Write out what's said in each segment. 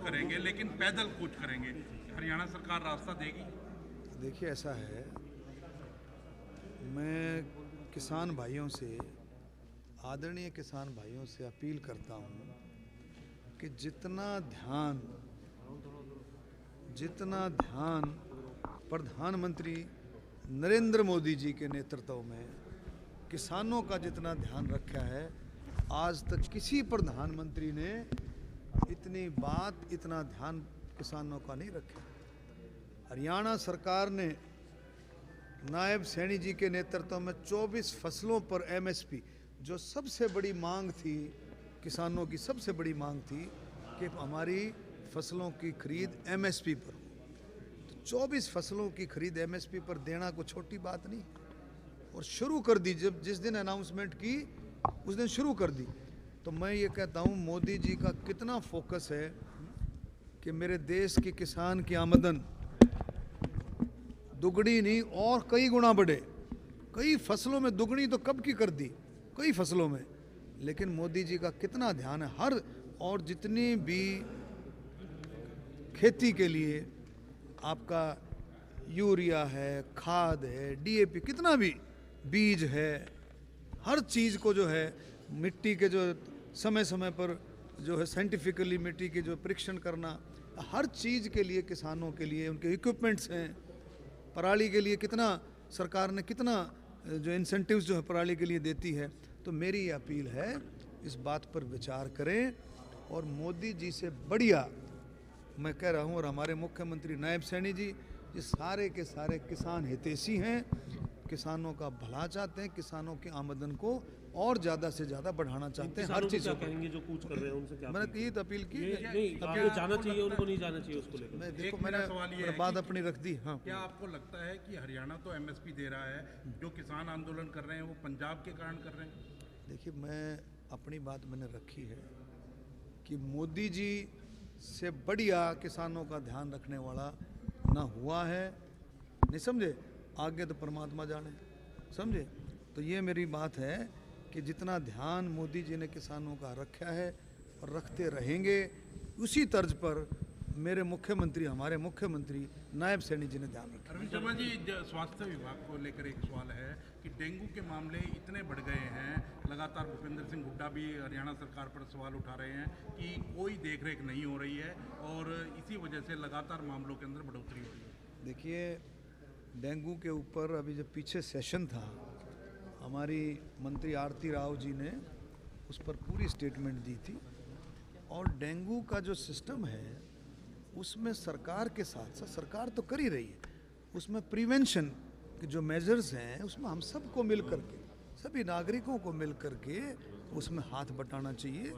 करेंगे, लेकिन पैदल कूच करेंगे। हरियाणा सरकार रास्ता देगी? देखिए ऐसा है, मैं किसान भाइयों से, आदरणीय किसान भाइयों से अपील करता हूँ कि जितना ध्यान प्रधानमंत्री नरेंद्र मोदी जी के नेतृत्व में किसानों का जितना ध्यान रखा है, आज तक किसी प्रधानमंत्री ने इतना ध्यान किसानों का नहीं रखा। हरियाणा सरकार ने नायब सैनी जी के नेतृत्व में 24 फसलों पर एमएसपी, जो सबसे बड़ी मांग थी, किसानों की सबसे बड़ी मांग थी कि हमारी फसलों की खरीद एमएसपी पर हो, तो 24 फसलों की खरीद एमएसपी पर देना कोई छोटी बात नहीं। और शुरू कर दी, जब जिस दिन अनाउंसमेंट की उस दिन शुरू कर दी। तो मैं ये कहता हूँ, मोदी जी का कितना फोकस है कि मेरे देश के किसान की आमदन दुगनी नहीं और कई गुना बढ़े। कई फसलों में दुगनी तो कब की कर दी, कई फसलों में, लेकिन मोदी जी का कितना ध्यान है हर, और जितनी भी खेती के लिए आपका यूरिया है, खाद है, डीएपी, कितना भी बीज है, हर चीज़ को जो है मिट्टी के जो समय समय पर जो है साइंटिफिकली मिट्टी के जो परीक्षण करना, हर चीज़ के लिए किसानों के लिए उनके इक्विपमेंट्स हैं। पराली के लिए कितना सरकार ने कितना जो इंसेंटिव्स जो है पराली के लिए देती है। तो मेरी अपील है, इस बात पर विचार करें। और मोदी जी से बढ़िया मैं कह रहा हूँ, और हमारे मुख्यमंत्री नायब सैनी जी, ये सारे के सारे किसान हितैषी हैं, किसानों का भला चाहते हैं, किसानों की आमदन को और ज़्यादा से ज़्यादा बढ़ाना चाहते हैं। हर चीज़ कहेंगे जो कूच कर रहे हैं उनसे क्या? मैंने ये अपील की, नहीं, आपको जाना चाहिए, उनको नहीं जाना चाहिए उसको लेकर। मैं देखो मैंने बात अपनी रख दी। हाँ, क्या आपको लगता है कि हरियाणा तो एमएसपी दे रहा है, जो किसान आंदोलन कर रहे हैं वो पंजाब के कारण कर रहे हैं? देखिए, मैं अपनी बात मैंने रखी है कि मोदी जी से बढ़िया किसानों का ध्यान रखने वाला ना हुआ है, नहीं समझे, आगे तो परमात्मा जाने, समझे। तो ये मेरी बात है कि जितना ध्यान मोदी जी ने किसानों का रखा है और रखते रहेंगे, उसी तर्ज पर मेरे मुख्यमंत्री, हमारे मुख्यमंत्री नायब सैनी जी ने ध्यान रखा। अरविंद शर्मा जी, स्वास्थ्य विभाग को लेकर एक सवाल है कि डेंगू के मामले इतने बढ़ गए हैं, लगातार भूपेंद्र सिंह हुड्डा भी हरियाणा सरकार पर सवाल उठा रहे हैं कि कोई देखरेख नहीं हो रही है और इसी वजह से लगातार मामलों के अंदर बढ़ोतरी हो रही है। देखिए, डेंगू के ऊपर अभी जब पीछे सेशन था, हमारी मंत्री आरती राव जी ने उस पर पूरी स्टेटमेंट दी थी। और डेंगू का जो सिस्टम है उसमें सरकार के साथ साथ, सरकार तो कर ही रही है, उसमें प्रिवेंशन के जो मेजर्स हैं उसमें हम सबको मिल करके, सभी नागरिकों को मिल करके उसमें हाथ बटाना चाहिए।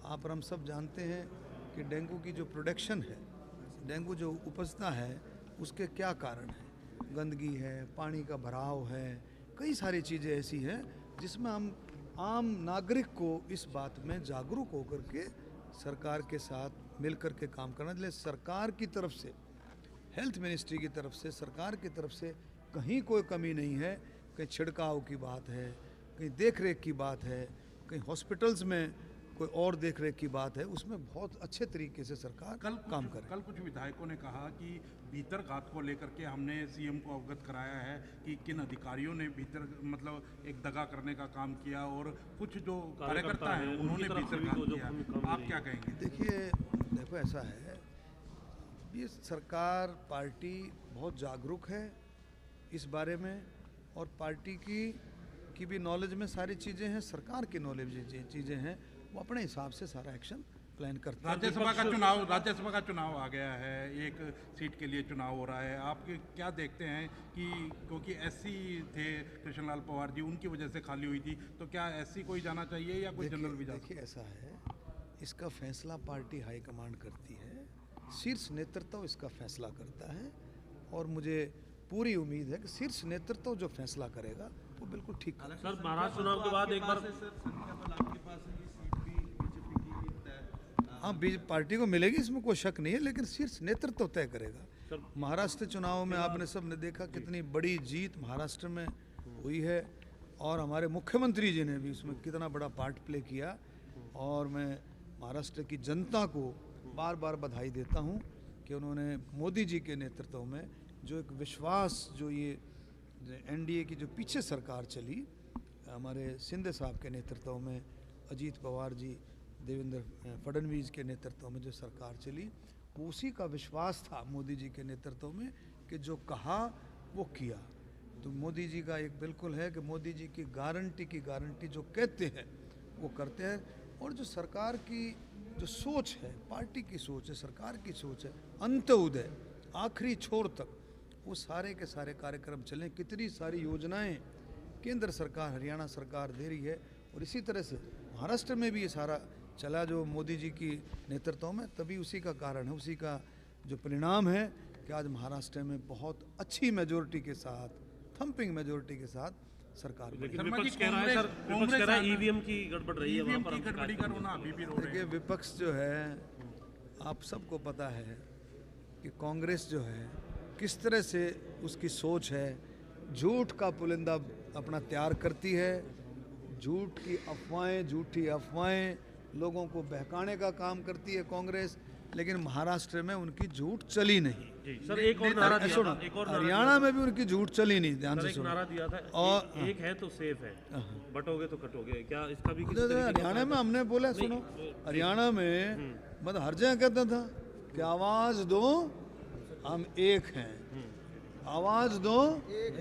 आप और हम सब जानते हैं कि डेंगू की जो प्रोडक्शन है, डेंगू जो उपजता है, उसके क्या कारण हैं। गंदगी है, पानी का भराव है, कई सारी चीज़ें ऐसी हैं जिसमें हम आम नागरिक को इस बात में जागरूक होकर के सरकार के साथ मिल कर के काम करना। इसलिए सरकार की तरफ से, हेल्थ मिनिस्ट्री की तरफ से, सरकार की तरफ से कहीं कोई कमी नहीं है। कहीं छिड़काव की बात है, कहीं देख रेख की बात है, कहीं हॉस्पिटल्स में कोई और देख रेख की बात है, उसमें बहुत अच्छे तरीके से सरकार काम करे। कल कुछ विधायकों ने कहा कि भीतर घात को लेकर के हमने सीएम को अवगत कराया है कि किन अधिकारियों ने भीतर मतलब एक दगा करने का काम किया और कुछ जो कार्यकर्ता हैं उन्होंने भीतर घात किया। आप क्या कहेंगे? देखो ऐसा है, ये सरकार, पार्टी बहुत जागरूक है इस बारे में, और पार्टी की भी नॉलेज में सारी चीज़ें हैं, सरकार की नॉलेज चीज़ें हैं, वो अपने हिसाब से सारा एक्शन प्लान करते हैं। राज्यसभा का चुनाव आ गया है, एक सीट के लिए चुनाव हो रहा है, आप क्या देखते हैं कि क्योंकि एससी थे कृष्णलाल पवार जी, उनकी वजह से खाली हुई थी, तो क्या एससी कोई जाना चाहिए या कोई जनरल भी? देखिए ऐसा है, इसका फैसला पार्टी हाईकमांड करती है, शीर्ष नेतृत्व इसका फैसला करता है, और मुझे पूरी उम्मीद है कि शीर्ष नेतृत्व जो फैसला करेगा वो बिल्कुल ठीक करेगा। सर, महाराष्ट्र चुनाव के बाद एक बार हाँ, बीजेपी पार्टी को मिलेगी, इसमें कोई शक नहीं है, लेकिन शीर्ष नेतृत्व तय करेगा। महाराष्ट्र चुनाव में आपने सब ने देखा कितनी बड़ी जीत महाराष्ट्र में हुई है, और हमारे मुख्यमंत्री जी ने भी उसमें कितना बड़ा पार्ट प्ले किया। और मैं महाराष्ट्र की जनता को बार बार बधाई देता हूँ कि उन्होंने मोदी जी के नेतृत्व में जो एक विश्वास, जो ये एनडीए की जो पीछे सरकार चली, हमारे शिंदे साहब के नेतृत्व में, अजीत पवार जी, देवेंद्र फडणवीस के नेतृत्व में जो सरकार चली, वो उसी का विश्वास था मोदी जी के नेतृत्व में कि जो कहा वो किया। तो मोदी जी का एक बिल्कुल है कि मोदी जी की गारंटी जो कहते हैं वो करते हैं। और जो सरकार की जो सोच है, पार्टी की सोच है, सरकार की सोच है, अंत्योदय आखिरी छोर तक वो सारे के सारे कार्यक्रम चलें। कितनी सारी योजनाएं केंद्र सरकार, हरियाणा सरकार दे रही है, और इसी तरह से महाराष्ट्र में भी ये सारा चला जो मोदी जी की नेतृत्व में, तभी उसी का कारण है, उसी का जो परिणाम है कि आज महाराष्ट्र में बहुत अच्छी मेजोरिटी के साथ, थम्पिंग मेजोरिटी के साथ सरकार बनी। लेकिन शर्मा जी, विपक्ष कह रहा है सर, विपक्ष कह रहा है ईवीएम की गड़बड़ रही है वहाँ ईवीएम पर। की हम गड़बड़ी का रोना अभी भी रो रहे देखिए, हैं। विपक्ष जो है, आप सबको पता है कि कांग्रेस जो है किस तरह से उसकी सोच है, झूठ का पुलिंदा अपना तैयार करती है, झूठी अफवाहें लोगों को बहकाने का काम करती है कांग्रेस। लेकिन महाराष्ट्र में उनकी झूठ चली नहीं। जी सर, एक और नारा दिया था, एक और नारा हरियाणा में भी उनकी झूठ चली नहीं। ध्यान सर, से एक सुनो। नारा दिया था, और एक है तो सेफ है, बटोगे तो कटोगे। क्या इसका भी किसी तो तरीके का हरियाणा में हमने बोला, सुनो, हरियाणा में मतलब हर जगह कहता था कि आवाज दो हम एक हैं, आवाज दो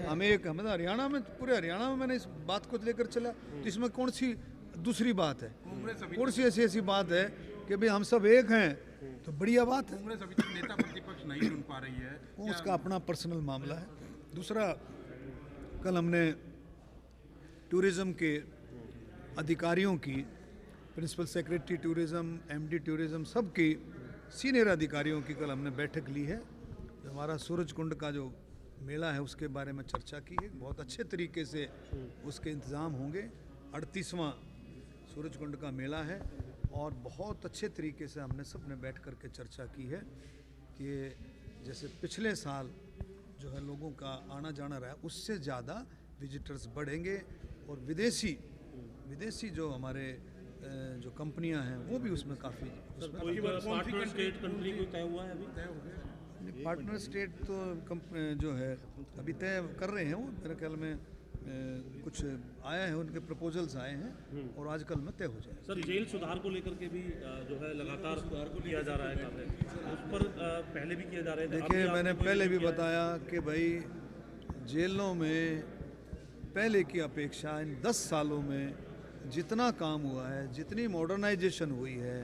हम एक हैं। मतलब हरियाणा में, पूरे हरियाणा में मैंने इस बात को लेकर चला। तो इसमें कौन सी दूसरी बात है, कौन सी ऐसी बात है कि भाई हम सब एक हैं, तो बढ़िया बात है। कांग्रेस अभी तक नेता प्रतिपक्ष नहीं चुन पा रही है। वो उसका अपना पर्सनल मामला है। दूसरा, कल हमने टूरिज्म के अधिकारियों की, principal secretary tourism, MD tourism, सब की सीनियर अधिकारियों की कल हमने बैठक ली है। जो हमारा सूरज कुंड का जो मेला है उसके बारे में चर्चा की है। बहुत अच्छे तरीके से उसके इंतज़ाम होंगे। 38वां सूरज कुंड का मेला है, और बहुत अच्छे तरीके से हमने सब ने बैठ कर के चर्चा की है कि जैसे पिछले साल जो है लोगों का आना जाना रहा, उससे ज़्यादा विजिटर्स बढ़ेंगे, और विदेशी जो हमारे जो कंपनियां हैं वो भी उसमें काफ़ी कोई पार्टनर स्टेट कंट्री कोई तय हुआ है अभी? पार्टनर स्टेट तो जो है अभी तय कर रहे हैं। वो मेरे ख्याल में कुछ आया है, उनके प्रपोजल्स आए हैं, और आजकल में तय हो जाए। सर, जेल सुधार को लेकर के भी जो है लगातार किया जा रहा है कार्य, उस पर पहले भी किया जा रहे थे। देखिए, मैंने पहले भी बताया कि भाई जेलों में पहले की अपेक्षा इन 10 सालों में जितना काम हुआ है, जितनी मॉडर्नाइजेशन हुई है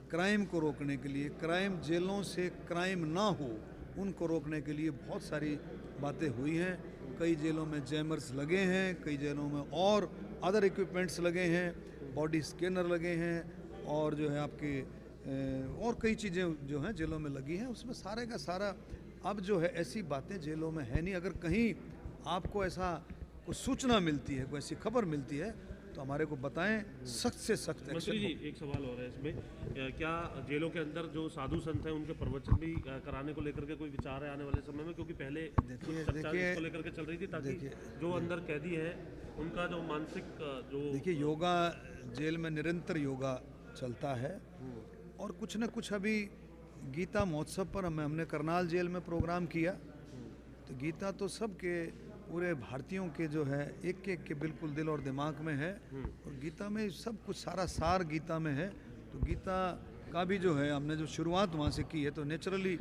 क्राइम को रोकने के लिए, क्राइम जेलों से क्राइम ना हो उनको रोकने के लिए बहुत सारी बातें हुई हैं। कई जेलों में जैमर्स लगे हैं, कई जेलों में और अदर इक्विपमेंट्स लगे हैं, बॉडी स्कैनर लगे हैं, और जो है आपके और कई चीज़ें जो हैं जेलों में लगी हैं। उसमें सारे का सारा अब जो है ऐसी बातें जेलों में है नहीं। अगर कहीं आपको ऐसा कोई सूचना मिलती है, कोई ऐसी खबर मिलती है, तो हमारे को बताएं, सख्त से सख्त मंत्री जी, एक सवाल और है इसमें, क्या जेलों के अंदर जो साधु संत हैं उनके प्रवचन भी कराने को लेकर के कोई विचार है आने वाले समय में? क्योंकि पहले चर्चा इसको लेकर के चल रही थी, ताकि जो अंदर कैदी है उनका जो मानसिक जो, देखिए, योगा जेल में निरंतर योगा चलता है, और कुछ न कुछ अभी गीता महोत्सव पर हमने करनाल जेल में प्रोग्राम किया। तो गीता तो सबके, पूरे भारतीयों के जो है एक एक के बिल्कुल दिल और दिमाग में है, और गीता में सब कुछ, सारा सार गीता में है। तो गीता का भी जो है हमने जो शुरुआत वहाँ से की है, तो नेचुरली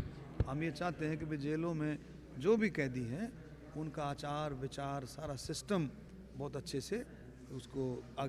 हम ये चाहते हैं कि भाई जेलों में जो भी कैदी हैं उनका आचार विचार, सारा सिस्टम बहुत अच्छे से उसको आगे